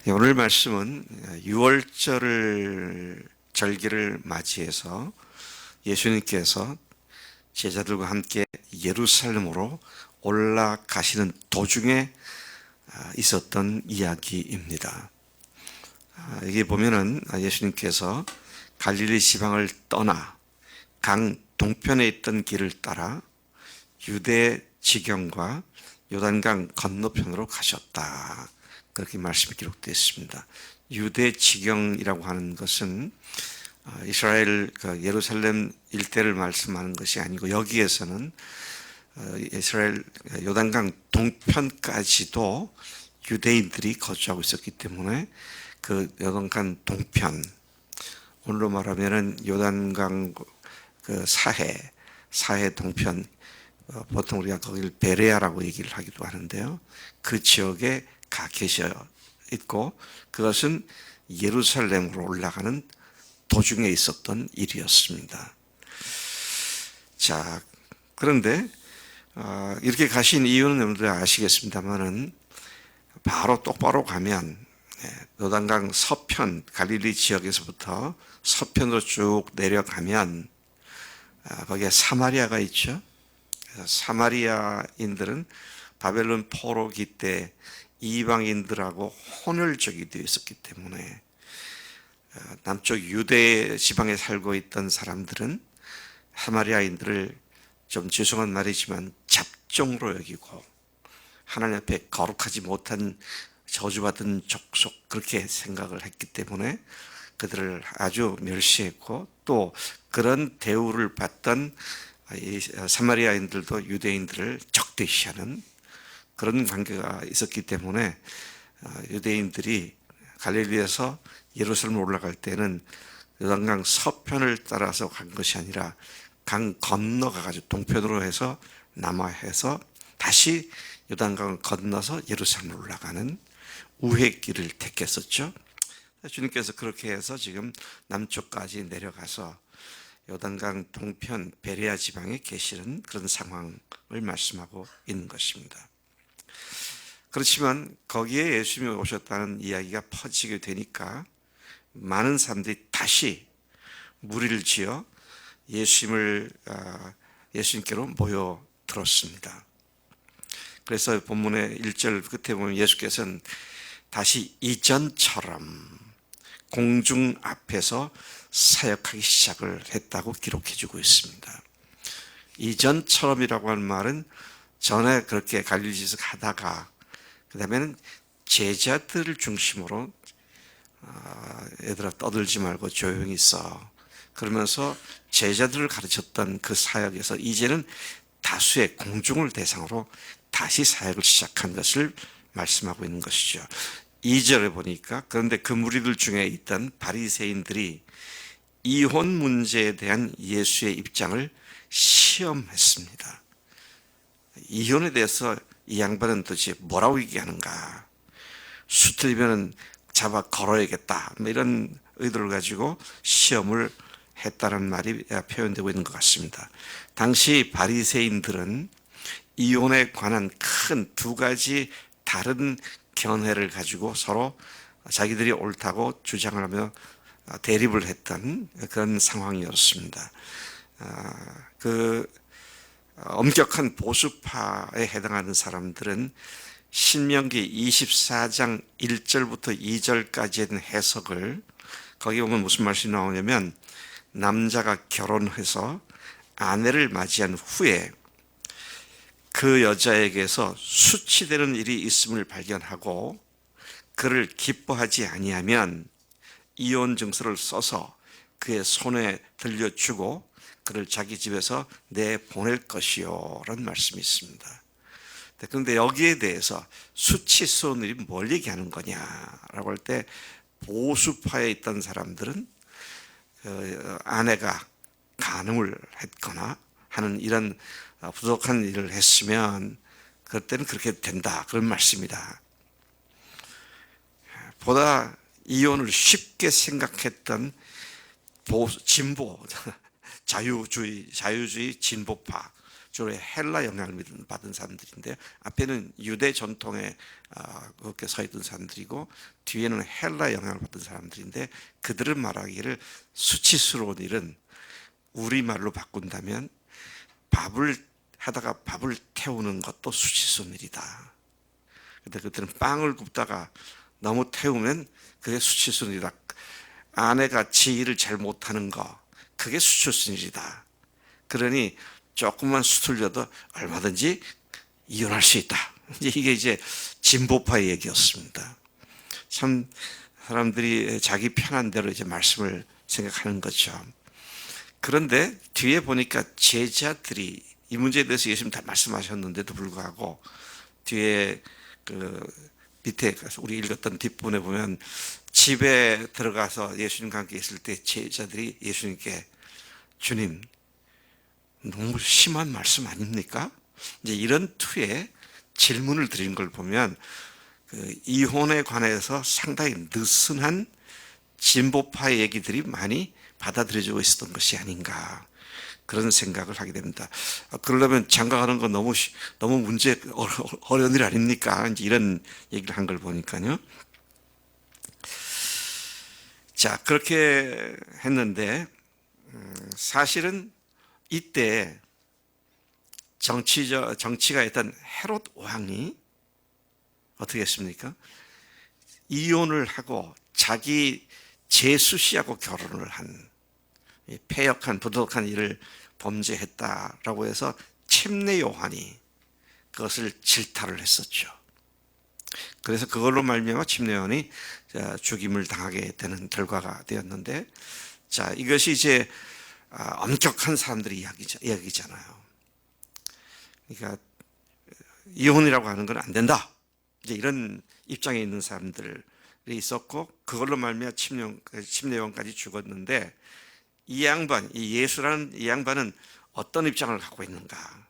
오늘 말씀은 6월절 절기를 맞이해서 예수님께서 제자들과 함께 예루살렘으로 올라가시는 도중에 있었던 이야기입니다. 여기 보면은 예수님께서 갈릴리 지방을 떠나 강 동편에 있던 길을 따라 유대 지경과 요단강 건너편으로 가셨다. 그렇게 말씀이 기록되어 있습니다. 유대 지경이라고 하는 것은 이스라엘 예루살렘 일대를 말씀하는 것이 아니고, 여기에서는 이스라엘 요단강 동편까지도 유대인들이 거주하고 있었기 때문에 그 요단강 동편, 오늘로 말하면은 요단강 그 사해 동편, 보통 우리가 거기를 베레아라고 얘기를 하기도 하는데요. 그 지역에 가 계셔 있고, 그것은 예루살렘으로 올라가는 도중에 있었던 일이었습니다. 자, 그런데 이렇게 가신 이유는 여러분들 아시겠습니다만은, 바로 똑바로 가면 요단강 서편 갈릴리 지역에서부터 서편으로 쭉 내려가면 거기에 사마리아가 있죠. 그래서 사마리아인들은 바벨론 포로기 때 이방인들하고 혼혈족이 되어 있었기 때문에 남쪽 유대 지방에 살고 있던 사람들은 사마리아인들을, 좀 죄송한 말이지만, 잡종으로 여기고 하나님 앞에 거룩하지 못한 저주받은 족속, 그렇게 생각을 했기 때문에 그들을 아주 멸시했고, 또 그런 대우를 받던 사마리아인들도 유대인들을 적대시하는 그런 관계가 있었기 때문에 유대인들이 갈릴리에서 예루살렘 올라갈 때는 요단강 서편을 따라서 간 것이 아니라 강 건너가가지고 동편으로 해서 남하해서 다시 요단강을 건너서 예루살렘 올라가는 우회길을 택했었죠. 주님께서 그렇게 해서 지금 남쪽까지 내려가서 요단강 동편 베레아 지방에 계시는 그런 상황을 말씀하고 있는 것입니다. 그렇지만 거기에 예수님이 오셨다는 이야기가 퍼지게 되니까 많은 사람들이 다시 무리를 지어 예수님께로 모여들었습니다. 그래서 본문의 1절 끝에 보면 예수께서는 다시 이전처럼 공중 앞에서 사역하기 시작을 했다고 기록해주고 있습니다. 이전처럼이라고 하는 말은 전에 그렇게 갈릴리에서 가다가 그 다음에는 제자들을 중심으로 얘들아 떠들지 말고 조용히 있어, 그러면서 제자들을 가르쳤던 그 사역에서 이제는 다수의 공중을 대상으로 다시 사역을 시작한 것을 말씀하고 있는 것이죠. 2절에 보니까, 그런데 그 무리들 중에 있던 바리새인들이 이혼 문제에 대한 예수의 입장을 시험했습니다. 이혼에 대해서 이 양반은 도대체 뭐라고 얘기하는가, 수틀리면 잡아 걸어야겠다, 이런 의도를 가지고 시험을 했다는 말이 표현되고 있는 것 같습니다. 당시 바리새인들은 이혼에 관한 큰 두 가지 다른 견해를 가지고 서로 자기들이 옳다고 주장을 하며 대립을 했던 그런 상황이었습니다. 그 엄격한 보수파에 해당하는 사람들은 신명기 24장 1절부터 2절까지의 해석을, 거기 보면 무슨 말씀이 나오냐면, 남자가 결혼해서 아내를 맞이한 후에 그 여자에게서 수치되는 일이 있음을 발견하고 그를 기뻐하지 아니하면 이혼 증서를 써서 그의 손에 들려주고 그를 자기 집에서 내보낼 것이요 라는 말씀이 있습니다. 그런데 여기에 대해서 수치스러운 일이 뭘 얘기하는 거냐라고 할 때, 보수파에 있던 사람들은 아내가 간음을 했거나 하는 이런 부족한 일을 했으면 그때는 그렇게 된다, 그런 말씀이다. 보다 이혼을 쉽게 생각했던 진보, 자유주의 진보파, 주로 헬라 영향을 받은 사람들인데 앞에는 유대 전통에 그렇게 서 있던 사람들이고 뒤에는 헬라 영향을 받은 사람들인데 그들은 말하기를 수치스러운 일은 우리말로 바꾼다면 밥을 하다가 밥을 태우는 것도 수치스러운 일이다. 근데 그들은 빵을 굽다가 너무 태우면 그게 수치스러운 일이다. 아내가 지 일을 잘 못하는 거 그게 수치스러운 일이다. 그러니 조금만 수틀려도 얼마든지 이혼할 수 있다. 이게 이제 진보파의 얘기였습니다. 참 사람들이 자기 편한 대로 이제 말씀을 생각하는 거죠. 그런데 뒤에 보니까 제자들이 이 문제에 대해서 예수님 다 말씀하셨는데도 불구하고 뒤에 그 밑에 우리 읽었던 뒷부분에 보면 집에 들어가서 예수님과 함께 있을 때 제자들이 예수님께 주님 너무 심한 말씀 아닙니까? 이제 이런 투의 질문을 드린 걸 보면 그 이혼에 관해서 상당히 느슨한 진보파의 얘기들이 많이 받아들여지고 있었던 것이 아닌가 그런 생각을 하게 됩니다. 그러려면 장가가는 건 너무 문제 어려운 일 아닙니까? 이제 이런 얘기를 한 걸 보니까요. 자 그렇게 했는데 사실은 이때 정치가 있던 헤롯 왕이 어떻게 했습니까? 이혼을 하고 자기 제수씨하고 결혼을 한 패역한 부도덕한 일을 범죄했다라고 해서 침례 요한이 그것을 질타를 했었죠. 그래서 그걸로 말미암아 침례 요한이 죽임을 당하게 되는 결과가 되었는데, 자 이것이 이제 엄격한 사람들의 이야기잖아요. 그러니까 이혼이라고 하는 건 안 된다. 이제 이런 입장에 있는 사람들이 있었고 그걸로 말미암아 침례 요한까지 죽었는데 이 예수라는 이 양반은 어떤 입장을 갖고 있는가?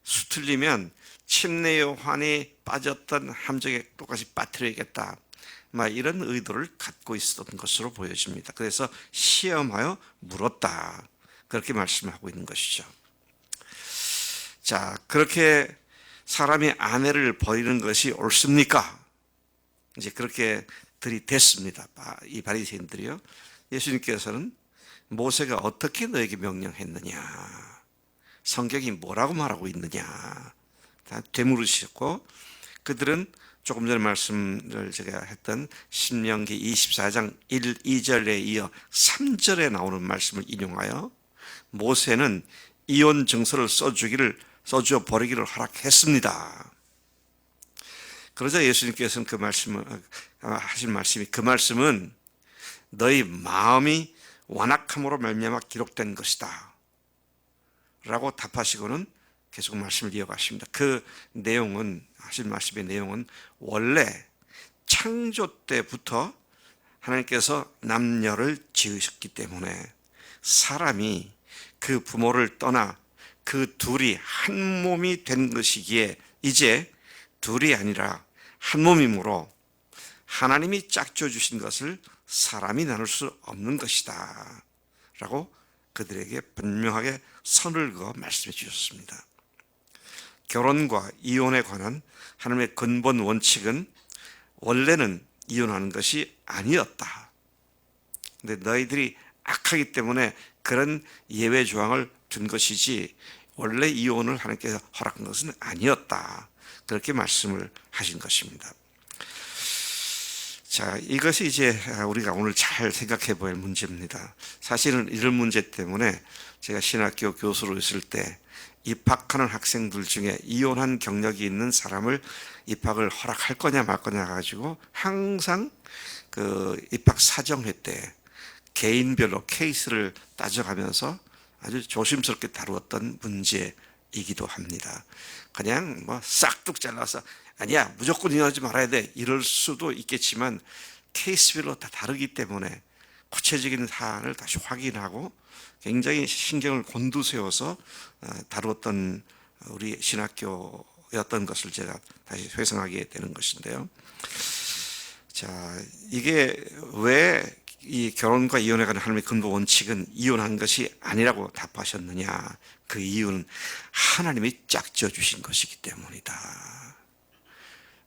수틀리면 침례 요한이 빠졌던 함정에 똑같이 빠뜨려야겠다. 이런 의도를 갖고 있었던 것으로 보여집니다. 그래서 시험하여 물었다. 그렇게 말씀하고 있는 것이죠. 자, 그렇게 사람이 아내를 버리는 것이 옳습니까? 이제 그렇게 들이댔습니다. 이 바리새인들이요. 예수님께서는 모세가 어떻게 너에게 명령했느냐? 성경이 뭐라고 말하고 있느냐? 다 되물으셨고 그들은 조금 전에 말씀을 제가 했던 신명기 24장 1, 2절에 이어 3절에 나오는 말씀을 인용하여 모세는 이혼 증서를 써주어 버리기를 허락했습니다. 그러자 예수님께서는 하신 말씀이 그 말씀은 너희 마음이 완악함으로 말미암아 기록된 것이다 라고 답하시고는 계속 말씀을 이어가십니다. 그 내용은 하신 말씀의 내용은 원래 창조 때부터 하나님께서 남녀를 지으셨기 때문에 사람이 그 부모를 떠나 그 둘이 한 몸이 된 것이기에 이제 둘이 아니라 한 몸이므로 하나님이 짝져 주신 것을 사람이 나눌 수 없는 것이다 라고 그들에게 분명하게 선을 그어 말씀해 주셨습니다. 결혼과 이혼에 관한 하나님의 근본 원칙은 원래는 이혼하는 것이 아니었다. 근데 너희들이 악하기 때문에 그런 예외 조항을 둔 것이지 원래 이혼을 하나님께서 허락한 것은 아니었다. 그렇게 말씀을 하신 것입니다. 자, 이것이 이제 우리가 오늘 잘 생각해 볼 문제입니다. 사실은 이런 문제 때문에 제가 신학교 교수로 있을 때 입학하는 학생들 중에 이혼한 경력이 있는 사람을 입학을 허락할 거냐 말 거냐 가지고 항상 그 입학 사정회 때 개인별로 케이스를 따져가면서 아주 조심스럽게 다루었던 문제이기도 합니다. 그냥 싹둑 잘라서 아니야 무조건 이혼하지 말아야 돼 이럴 수도 있겠지만 케이스별로 다 다르기 때문에 구체적인 사안을 다시 확인하고 굉장히 신경을 곤두세워서 다루었던 우리 신학교였던 것을 제가 다시 회상하게 되는 것인데요. 자, 이게 왜 이 결혼과 이혼에 관한 하나님의 근본 원칙은 이혼한 것이 아니라고 답하셨느냐? 그 이유는 하나님이 짝지어 주신 것이기 때문이다.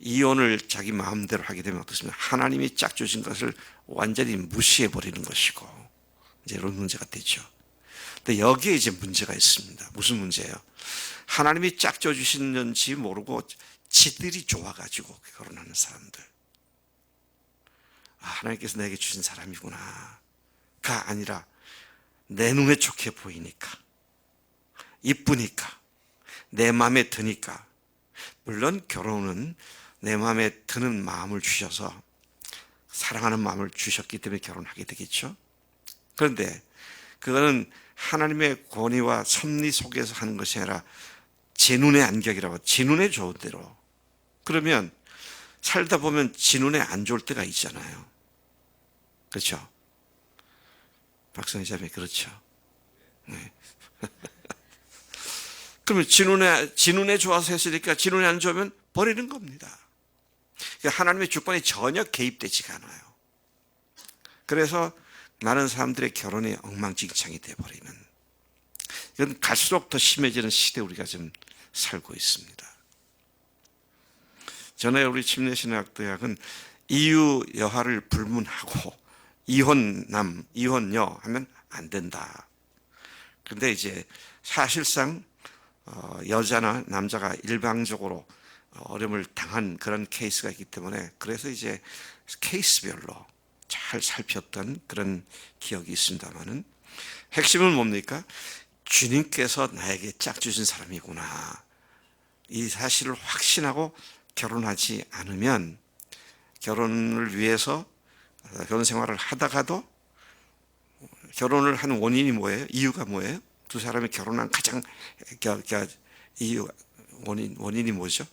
이혼을 자기 마음대로 하게 되면 어떻습니까? 하나님이 짝지어 주신 것을 완전히 무시해 버리는 것이고 이제 이런 문제가 되죠. 근데 여기에 이제 문제가 있습니다. 무슨 문제예요? 하나님이 짝지어 주시는지 모르고 지들이 좋아가지고 결혼하는 사람들. 아, 하나님께서 내게 주신 사람이구나 가 아니라 내 눈에 좋게 보이니까, 이쁘니까, 내 마음에 드니까. 물론 결혼은 내 마음에 드는 마음을 주셔서 사랑하는 마음을 주셨기 때문에 결혼하게 되겠죠. 그런데 그거는 하나님의 권위와 섭리 속에서 하는 것이 아니라 제 눈의 안격이라고, 제 눈에 좋은 대로. 그러면 살다 보면 지 눈에 안 좋을 때가 있잖아요. 그렇죠? 박성희 자매, 그렇죠? 네. 그러면 지 눈에 좋아서 했으니까 지 눈에 안 좋으면 버리는 겁니다. 하나님의 주권이 전혀 개입되지가 않아요. 그래서 많은 사람들의 결혼이 엉망진창이 되어버리는, 이건 갈수록 더 심해지는 시대에 우리가 지금 살고 있습니다. 전에 우리 침례신학대학은 이유 여하를 불문하고 이혼남, 이혼녀 하면 안 된다. 그런데 이제 사실상 여자나 남자가 일방적으로 어려움을 당한 그런 케이스가 있기 때문에, 그래서 이제 케이스별로 잘 살폈던 그런 기억이 있습니다만은, 핵심은 뭡니까? 주님께서 나에게 짝 주신 사람이구나, 이 사실을 확신하고 결혼하지 않으면, 결혼을 위해서 결혼 생활을 하다가도, 결혼을 한 원인이 뭐예요? 이유가 뭐예요? 두 사람이 결혼한 가장 이유, 원인이 뭐죠?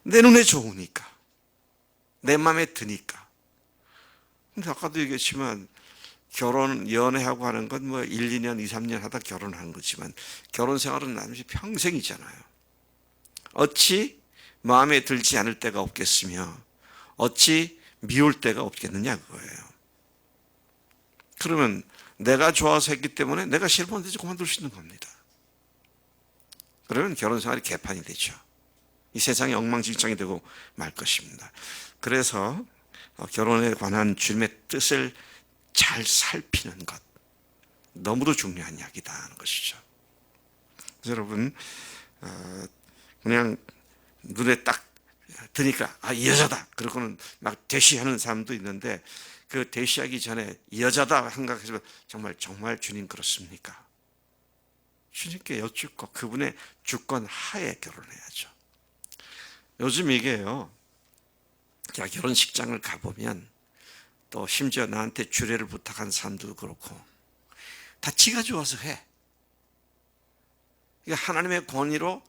내 눈에 좋으니까, 내 마음에 드니까. 근데 아까도 얘기했지만 결혼, 연애하고 하는 건 뭐 1, 2년, 2, 3년 하다 결혼하는 거지만 결혼 생활은 남이 평생이잖아요. 어찌 마음에 들지 않을 때가 없겠으며 어찌 미울 때가 없겠느냐 그거예요. 그러면 내가 좋아서 했기 때문에 내가 싫으면 언제든지 그만둘 수 있는 겁니다. 그러면 결혼 생활이 개판이 되죠. 이 세상이 엉망진창이 되고 말 것입니다. 그래서 결혼에 관한 주님의 뜻을 잘 살피는 것, 너무도 중요한 이야기다 하는 것이죠. 그래서 여러분, 그냥 눈에 딱 드니까 아, 이 여자다 그러고는 막 대시하는 사람도 있는데, 그 대시하기 전에 이 여자다 생각해서 정말 주님 그렇습니까? 주님께 여쭙고 그분의 주권 하에 결혼해야죠. 요즘 이게요, 결혼식장을 가보면 또 심지어 나한테 주례를 부탁한 사람도 그렇고 다 지가 좋아서 해. 하나님의 권위로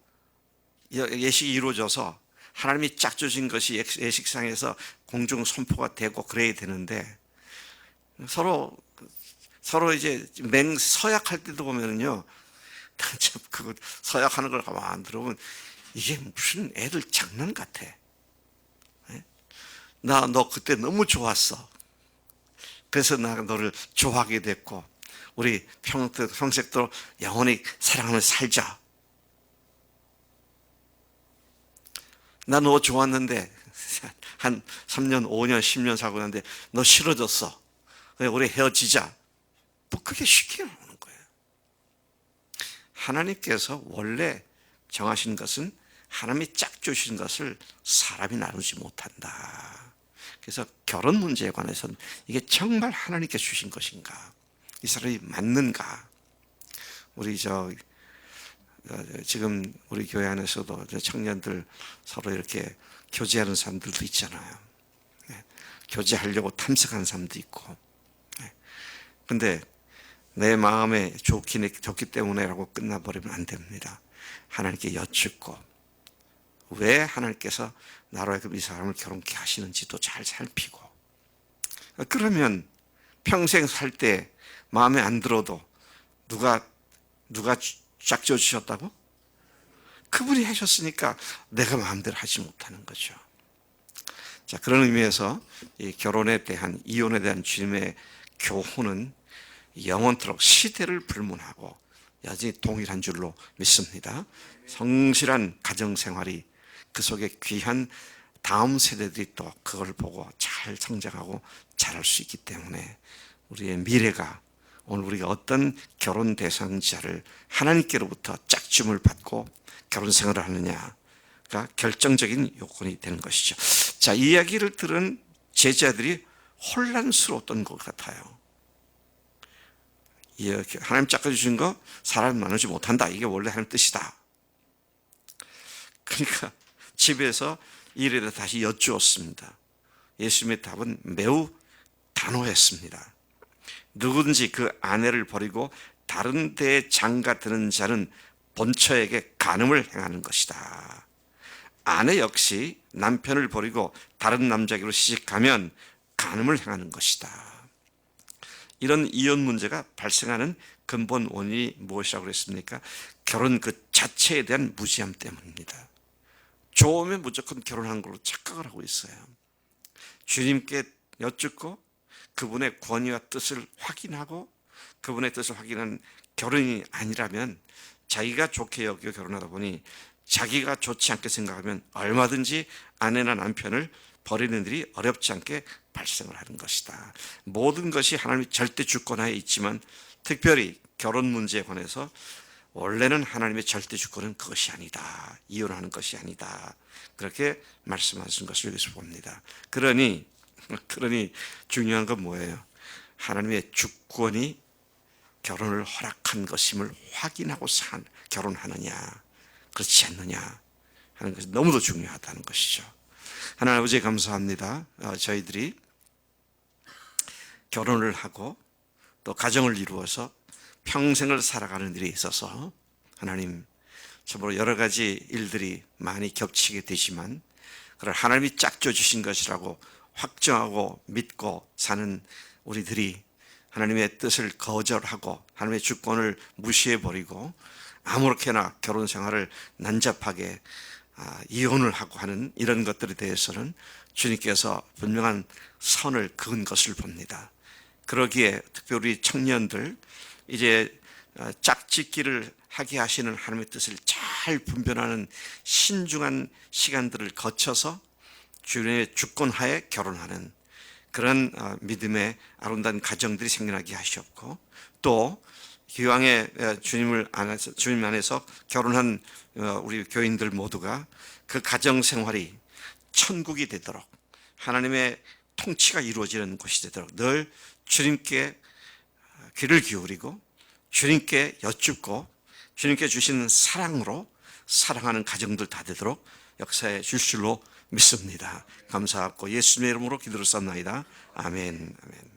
예식이 이루어져서 하나님이 짝 주신 것이 예식상에서 공중 선포가 되고 그래야 되는데, 서로 이제 서약할 때도 보면은요, 참 그거 서약하는 걸 가만 들어보면 이게 무슨 애들 장난 같아. 나 너 그때 너무 좋았어. 그래서 나 너를 좋아하게 됐고 우리 평생도록 영원히 사랑하며 살자. 나 너 좋았는데 한 3년, 5년, 10년 살고 있는데 너 싫어졌어. 우리 헤어지자. 뭐 그게 쉽게 나오는 거예요. 하나님께서 원래 정하신 것은 하나님이 짝 주신 것을 사람이 나누지 못한다. 그래서 결혼 문제에 관해서는 이게 정말 하나님께서 주신 것인가, 이 사람이 맞는가. 우리 지금 우리 교회 안에서도 청년들 서로 이렇게 교제하는 사람들도 있잖아요. 교제하려고 탐색하는 사람도 있고. 근데 내 마음에 좋기 때문에라고 끝나버리면 안 됩니다. 하나님께 여쭙고 왜 하나님께서 나로 하여금 이 사람을 결혼케 하시는지도 잘 살피고, 그러면 평생 살 때 마음에 안 들어도 누가 짝지어 주셨다고? 그분이 하셨으니까 내가 마음대로 하지 못하는 거죠. 자, 그런 의미에서 이 결혼에 대한, 이혼에 대한 주님의 교훈은 영원토록 시대를 불문하고 여전히 동일한 줄로 믿습니다. 성실한 가정생활이 그 속에 귀한 다음 세대들이 또 그걸 보고 잘 성장하고 자랄 수 있기 때문에 우리의 미래가, 오늘 우리가 어떤 결혼 대상자를 하나님께로부터 짝짐을 받고 결혼 생활을 하느냐가 결정적인 요건이 되는 것이죠. 자, 이 이야기를 들은 제자들이 혼란스러웠던 것 같아요. 하나님 짝꿔주신 거 사람 나누지 못한다. 이게 원래 하나님 뜻이다. 그러니까 집에서 이에 대해 다시 여쭈었습니다. 예수님의 답은 매우 단호했습니다. 누구든지 그 아내를 버리고 다른 데에 장가드는 자는 본처에게 간음을 행하는 것이다. 아내 역시 남편을 버리고 다른 남자에게로 시집가면 간음을 행하는 것이다. 이런 이혼 문제가 발생하는 근본 원인이 무엇이라고 그랬습니까? 결혼 그 자체에 대한 무지함 때문입니다. 좋으면 무조건 결혼한 걸로 착각을 하고 있어요. 주님께 여쭙고 그분의 권위와 뜻을 확인하고 그분의 뜻을 확인한 결혼이 아니라면 자기가 좋게 여겨 결혼하다 보니 자기가 좋지 않게 생각하면 얼마든지 아내나 남편을 버리는 일이 어렵지 않게 발생을 하는 것이다. 모든 것이 하나님의 절대 주권하에 있지만 특별히 결혼 문제에 관해서 원래는 하나님의 절대 주권은 그것이 아니다. 이혼하는 것이 아니다. 그렇게 말씀하신 것을 여기서 봅니다. 그러니 중요한 건 뭐예요? 하나님의 주권이 결혼을 허락한 것임을 확인하고 결혼하느냐 그렇지 않느냐 하는 것이 너무도 중요하다는 것이죠. 하나님 아버지 감사합니다. 저희들이 결혼을 하고 또 가정을 이루어서 평생을 살아가는 일에 있어서 하나님 참으로 여러 가지 일들이 많이 겹치게 되지만 그걸 하나님이 짝져 주신 것이라고 확정하고 믿고 사는 우리들이 하나님의 뜻을 거절하고 하나님의 주권을 무시해버리고 아무렇게나 결혼 생활을 난잡하게 이혼을 하고 하는 이런 것들에 대해서는 주님께서 분명한 선을 그은 것을 봅니다. 그러기에 특별히 청년들 이제 짝짓기를 하게 하시는 하나님의 뜻을 잘 분별하는 신중한 시간들을 거쳐서 주님의 주권하에 결혼하는 그런 믿음의 아름다운 가정들이 생겨나게 하시옵고 또 기왕에 주님 안에서 결혼한 우리 교인들 모두가 그 가정 생활이 천국이 되도록 하나님의 통치가 이루어지는 곳이 되도록 늘 주님께 귀를 기울이고 주님께 여쭙고 주님께 주시는 사랑으로 사랑하는 가정들 다 되도록 역사해 주실 줄로 믿습니다. 감사하고 예수님의 이름으로 기도를 쌉나이다. 아멘. 아멘.